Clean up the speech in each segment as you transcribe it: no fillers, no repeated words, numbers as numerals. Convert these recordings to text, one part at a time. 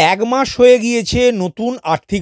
এক মাস হয়ে গিয়েছে নতুন আর্থিক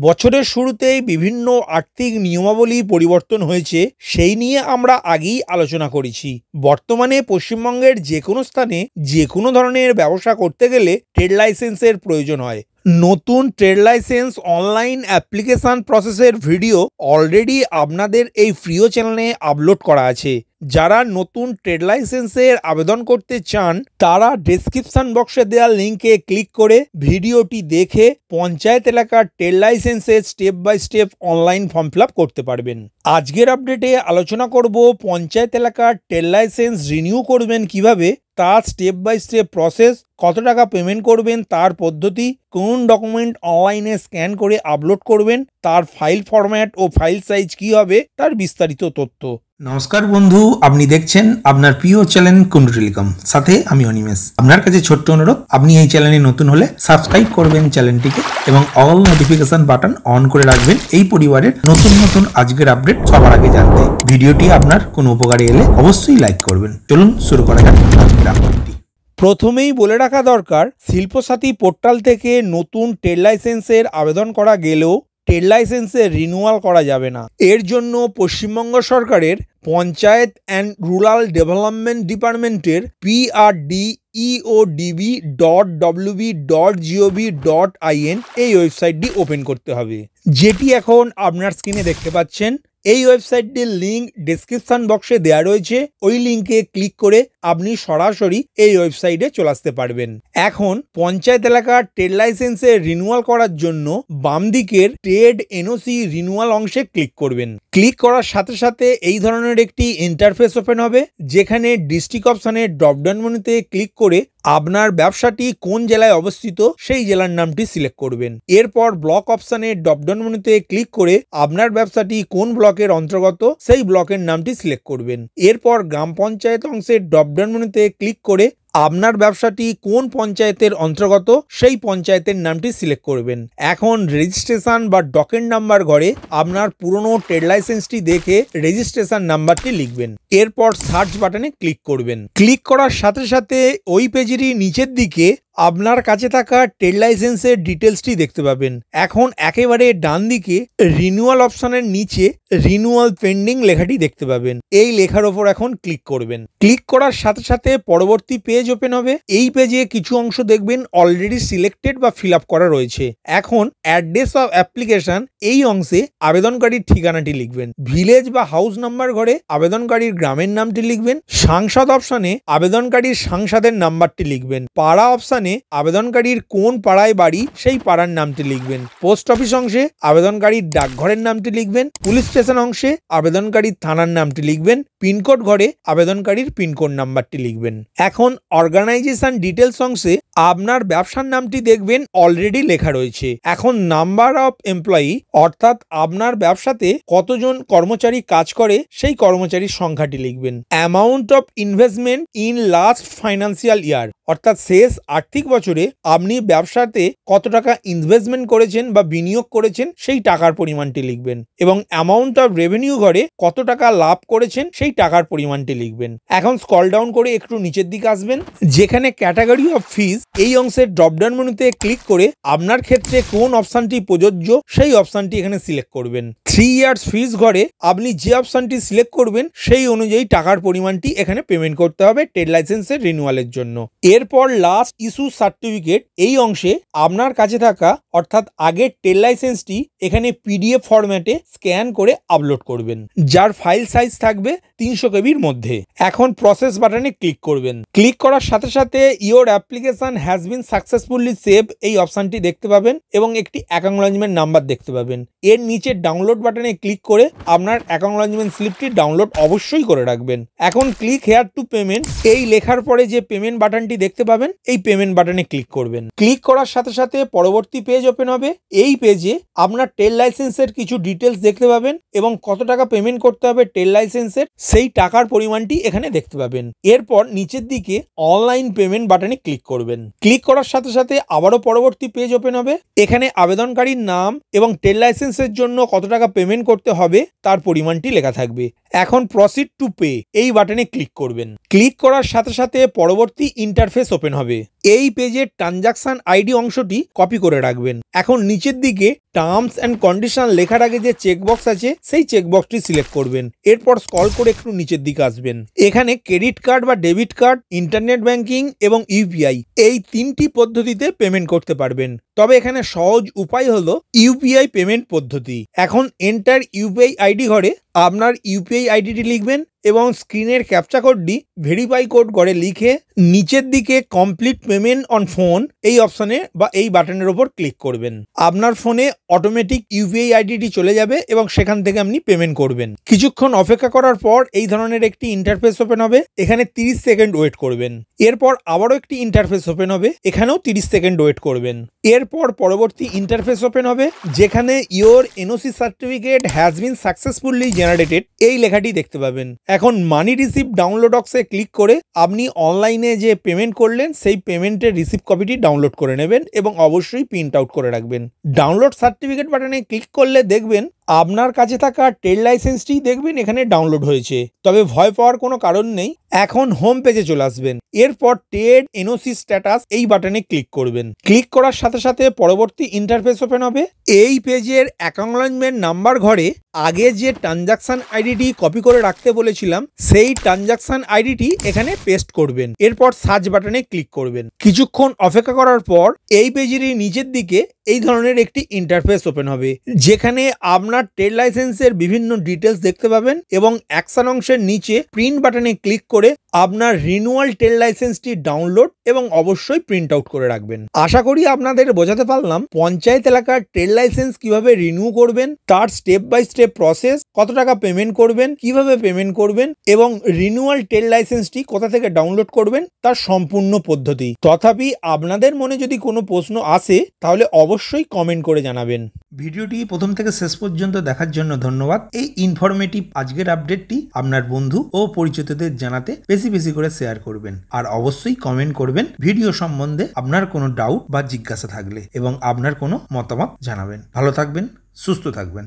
বছরের শুরুতেই বিভিন্ন আর্থিক নিয়মাবলী পরিবর্তন হয়েছে, সেই নিয়ে আমরা আগেই আলোচনা করেছি। বর্তমানে পশ্চিমবঙ্গের যে কোনো স্থানে যে কোনো ধরনের ব্যবসা করতে গেলে ট্রেড লাইসেন্সের প্রয়োজন হয়। নতুন ট্রেড লাইসেন্স অনলাইন অ্যাপ্লিকেশন প্রসেসের ভিডিও অলরেডি আপনাদের এই ফ্রিও চ্যানেলে আপলোড করা আছে। যারা নতুন ট্রেড লাইসেন্সের আবেদন করতে চান তারা ডেসক্রিপশন বক্সে দেওয়া লিঙ্কে ক্লিক করে ভিডিওটি দেখে পঞ্চায়েত এলাকার ট্রেড লাইসেন্সের step by step online form fill up করতে পারবেন। আজকের আপডেটে আলোচনা করব পঞ্চায়েত এলাকার ট্রেড লাইসেন্স রিনিউ করবেন কিভাবে, তার স্টেপ বাই স্টেপ প্রসেস, কত টাকা পেমেন্ট করবেন তার পদ্ধতি, কোন ডকুমেন্ট অনলাইনে স্ক্যান করে আপলোড করবেন, তার ফাইল ফরম্যাট ও ফাইল সাইজ কি হবে তার বিস্তারিত তথ্য। নমস্কার বন্ধু, আপনি দেখছেন আপনার প্রিয় চ্যানেল কুন্ডু টেলিকম, সাথে আমি অনিমেষ। আপনার কাছে ছোট্ট অনুরোধ, আপনি এই চ্যানেলে নতুন হলে সাবস্ক্রাইব করবেন চ্যানেলটিকে এবং অল নোটিফিকেশন বাটন অন করে রাখবেন এই পরিবারের নতুন আজকের আপডেট সবার আগে জানতে। ভিডিওটি আপনার কোনো উপকারে এলে অবশ্যই লাইক করবেন। চলুন শুরু করা যাক আজকের আপডেটটি। প্রথমেই বলে রাখা দরকার, শিল্পসাথী পোর্টাল থেকে নতুন ট্রেড লাইসেন্সের আবেদন করা গেলেও ট্রেড লাইসেন্সের রিনিউয়াল করা যাবে না। এর জন্য পশ্চিমবঙ্গ সরকারের পঞ্চায়েত অ্যান্ড রুরাল ডেভেলপমেন্ট ডিপার্টমেন্টের prdeodb.wb.gov.in এই ওয়েবসাইটটি ওপেন করতে হবে, যেটি এখন আপনার স্ক্রিনে দেখতে পাচ্ছেন। এই ওয়েবসাইটটির লিঙ্ক ডেসক্রিপশন বক্সে দেওয়া রয়েছে, ওই লিঙ্কে ক্লিক করে আপনি সরাসরি এই ওয়েবসাইটে চলে আসতে পারবেন। এখন পঞ্চায়েত এলাকার ট্রেড লাইসেন্সের রিনিউয়াল করার জন্য বাম দিকের ট্রেড এনওসি রিনিউয়াল অংশে ক্লিক করবেন। ক্লিক করার সাথে সাথে এই ধরনের একটি ইন্টারফেস ওপেন হবে, যেখানে ডিস্ট্রিক্ট অপশনের ড্রপডাউন মেনুতে ক্লিক করে আপনার ব্যবসাটি কোন জেলায় অবস্থিত সেই জেলার নামটি সিলেক্ট করবেন। এরপর ব্লক অপশনের ড্রপডাউন মেনুতে ক্লিক করে আপনার ব্যবসাটি কোন ব্লকের অন্তর্গত সেই ব্লকের নামটি সিলেক্ট করবেন। এরপর গ্রাম পঞ্চায়েত অংশের ড্রপডাউন মেনুতে ক্লিক করে আপনার ব্যবসাটি কোন পঞ্চায়েতের অন্তর্গত সেই পঞ্চায়েতের নামটি সিলেক্ট করবেন। এখন রেজিস্ট্রেশন বা ডকুমেন্ট নাম্বার ঘরে আপনার পুরনো ট্রেড লাইসেন্সটি দেখে রেজিস্ট্রেশন নাম্বারটি লিখবেন। এরপর সার্চ বাটনে ক্লিক করবেন। ক্লিক করার সাথে সাথে ওই পেজেরই নিচের দিকে আপনার কাছে থাকা ট্রেড লাইসেন্সের ডিটেলসটি দেখতে পাবেন। এখন একেবারে ডান দিকে রিনিউয়াল অপশনের নিচে রিনিউয়াল পেন্ডিং লেখাটি দেখতে পাবেন। এই লেখার ওপর এখন ক্লিক করবেন। ক্লিক করার সাথে সাথে পরবর্তী পেজ ওপেন হবে। এই পেজে কিছু অংশ দেখবেন অলরেডি সিলেক্টেড বা ফিল আপ করা রয়েছে। এখন অ্যাড্রেস অফ অ্যাপ্লিকেশন এই অংশে আবেদনকারীর ঠিকানাটি লিখবেন। ভিলেজ বা হাউস নাম্বার ঘরে আবেদনকারীর গ্রামের নামটি লিখবেন। সাংসদ অপশনে আবেদনকারীর সাংসদের নাম্বারটি লিখবেন। পাড়া অপশনে আবেদনকারীর কোন পাড়ায় বাড়ি সেই পাড়ার নামটি লিখবেন। পোস্ট অফিস অংশে আবেদনকারীর ডাকঘরের নামটি লিখবেন। পুলিশ স্টেশন অংশে আবেদনকারীর থানার নামটি লিখবেন। পিনকোড ঘরে আবেদনকারীর পিনকোড নাম্বারটি লিখবেন। এখন অর্গানাইজেশন ডিটেলস অংশে আপনার ব্যবসার নামটি দেখবেন অলরেডি লেখা রয়েছে। এখন নাম্বার অফ এমপ্লয়ি অর্থাৎ আপনার ব্যবসাতে কতজন কর্মচারী কাজ করে সেই কর্মচারীর সংখ্যাটি লিখবেন। Amount of investment in last financial year অর্থাৎ শেষ আর্থিক বছরে আপনি ব্যবসাতে কত টাকা ইনভেস্টমেন্ট করেছেন বা বিনিয়োগ করেছেন সেই টাকার পরিমাণটি লিখবেন। এবং অ্যামাউন্ট অফ রেভিনিউ ঘরে কত টাকা লাভ করেছেন সেই টাকার পরিমাণটি লিখবেন। এখন স্ক্রল ডাউন করে একটু নিচের দিকে আসবেন, যেখানে ক্যাটাগরি অফ ফিজ এই অংশের ড্রপডাউন মেনুতে ক্লিক করে আপনার ক্ষেত্রে কোন অপশনটি প্রযোজ্য সেই অপশনটি এখানে সিলেক্ট করবেন। 3 ইয়ার্স ফিজ ঘরে আপনি যে অপশনটি সিলেক্ট করবেন সেই অনুযায়ী টাকার পরিমাণটি এখানে পেমেন্ট করতে হবে ট্রেড লাইসেন্সের রিনিউয়ালের জন্য। এরপর লাস্ট ইস্যু সার্টিফিকেট এই অংশে আপনার কাছে থাকা অর্থাৎ আগের ট্রেড লাইসেন্সটি এখানে পিডিএফ ফরম্যাটে স্ক্যান করে আপলোড করবেন, যার ফাইল সাইজ থাকবে 300 কেবির মধ্যে। এখন প্রসেস বাটনে ক্লিক করবেন। ক্লিক করার সাথে সাথে your application has been successfully save এই অপশনটি দেখতে পাবেন এবং একটি অ্যাকনোলেজমেন্ট নাম্বার দেখতে পাবেন। এর নিচে ডাউনলোড বাটনে ক্লিক করে আপনার অ্যাকনোলেজমেন্ট স্লিপটি ডাউনলোড অবশ্যই করে রাখবেন। এখন ক্লিক হেয়ার টু পেমেন্ট এই লেখার পরে যে পেমেন্ট বাটনটি দেখতে পাবেন এই পেমেন্ট বাটনে ক্লিক করবেন। ক্লিক করার সাথে সাথে পরবর্তী পেজ ওপেন হবে। এই পেজে আপনার ট্রেড লাইসেন্সের কিছু ডিটেলস দেখতে পাবেন এবং কত টাকা পেমেন্ট করতে হবে ট্রেড লাইসেন্সের সেই টাকার পরিমাণটি এখানে দেখতে পাবেন। এরপর নিচের দিকে অনলাইন পেমেন্ট বাটনে ক্লিক করবেন। ক্লিক করার সাথে সাথে আবারও পরবর্তী পেজ ওপেন হবে। এখানে আবেদনকারীর নাম এবং ট্রেড লাইসেন্সের জন্য কত টাকা পেমেন্ট করতে হবে তার পরিমাণটি লেখা থাকবে। এখন প্রসিড টু পে এই বাটনে ক্লিক করবেন। ক্লিক করার সাথে সাথে পরবর্তী ইন্টারফেস ইন্টারফেস ওপেন হবে। এই পেজের ট্রানজাকশন আইডি অংশটি কপি করে রাখবেন। এখন নিচের দিকে টার্মস অ্যান্ড কন্ডিশন লেখার আগে যে চেকবক্স আছে সেই চেকবক্সটি সিলেক্ট করবেন। এরপর স্ক্রল করে একটু নিচের দিকে আসবেন। এখানে ক্রেডিট কার্ড বা ডেবিট কার্ড, ইন্টারনেট ব্যাংকিং এবং ইউপিআই এই তিনটি পদ্ধতিতে পেমেন্ট করতে পারবেন। তবে এখানে সহজ উপায় হলো ইউপিআই পেমেন্ট পদ্ধতি। এখন এন্টার ইউপিআই আইডি ঘরে আপনার ইউপিআই আইডিটি লিখবেন এবং স্ক্রিনের ক্যাপচা কোডটি ভেরিফাই কোড করে লিখে নিচের দিকে কমপ্লিট পেমেন্ট অন ফোন এই অপশনে বা এই বাটনের উপর ক্লিক করবেন। আপনার ফোনে অটোমেটিক ইউপিআই আইডিটি চলে যাবে এবং সেখান থেকে আপনি পেমেন্ট করবেন। কিছুক্ষণ অপেক্ষা করার পর এই ধরনের একটি ইন্টারফেস ওপেন হবে। এখানে 30 সেকেন্ড ওয়েট করবেন। এরপর আবারও একটি ইন্টারফেস ওপেন হবে। এখানেও 30 সেকেন্ড ওয়েট করবেন। এরপর পরবর্তী ইন্টারফেস ওপেন হবে যেখানে your NOC certificate has been successfully generated এই লেখাটি দেখতে পাবেন। এখন মানি রিসিভ ডাউনলোড অপশনে ক্লিক করে আপনি অনলাইনে যে পেমেন্ট করলেন সেই পেমেন্টের রিসিভ কপিটি ডাউনলোড করে নেবেন এবং অবশ্যই প্রিন্ট আউট করে রাখবেন। ডাউনলোড সার্টিফিকেট বাটনে ক্লিক করলে দেখবেন আপনার কাছে থাকা ট্রেড লাইসেন্সটি দেখবেন এখানে ডাউনলোড হয়েছে। তবে ভয় পাওয়ার কোনো কারণ নেই। এখন হোম পেজে চলে আসবেন। এরপর ট্রেড এনওসি স্ট্যাটাস এই বাটনে ক্লিক করবেন। ক্লিক করার সাথে সাথে পরবর্তী ইন্টারফেস ওপেন হবে। এই পেজের অ্যাকনলেজমেন্ট নাম্বার ঘরে আগে যে ট্রানজাকশন আইডিটি কপি করে রাখতে বলেছিলাম সেই ট্রানজাকশন আইডিটি এখানে পেস্ট করবেন। এরপর সার্চ বাটনে ক্লিক করবেন। কিছুক্ষণ অপেক্ষা করার পর এই পেজের নিচের দিকে এই ধরনের একটি ইন্টারফেস ওপেন হবে যেখানে আপনার ট্রেড লাইসেন্সের বিভিন্ন ডিটেলস দেখতে পাবেন এবং অ্যাকশন অংশের নিচে প্রিন্ট বাটনে ক্লিক করে আপনার রিনিউয়াল ট্রেড লাইসেন্সটি ডাউনলোড এবং অবশ্যই প্রিন্ট আউট করে রাখবেন। আশা করি আপনাদের বোঝাতে পারলাম পঞ্চায়েত এলাকার ট্রেড লাইসেন্স কিভাবে রিনিউ করবেন, তার স্টেপ বাই স্টেপ প্রসেস, কত টাকা পেমেন্ট করবেন, কিভাবে পেমেন্ট করবেন এবং রিনিউয়াল ট্রেড লাইসেন্সটি কোথা থেকে ডাউনলোড করবেন তার সম্পূর্ণ পদ্ধতি। তথাপি আপনাদের মনে যদি কোনো প্রশ্ন আসে তাহলে অবশ্যই কমেন্ট করে জানাবেন। ভিডিওটি প্রথম থেকে শেষ পর্যন্ত দেখার জন্য ধন্যবাদ। এই ইনফরমেটিভ আজকের আপডেটটি আপনার বন্ধু ও পরিচিতদের জানাতে বেশি বেশি করে শেয়ার করবেন আর অবশ্যই কমেন্ট করবেন ভিডিও সম্বন্ধে আপনার কোনো ডাউট বা জিজ্ঞাসা থাকলে এবং আপনার কোনো মতামত জানাবেন। ভালো থাকবেন, সুস্থ থাকবেন।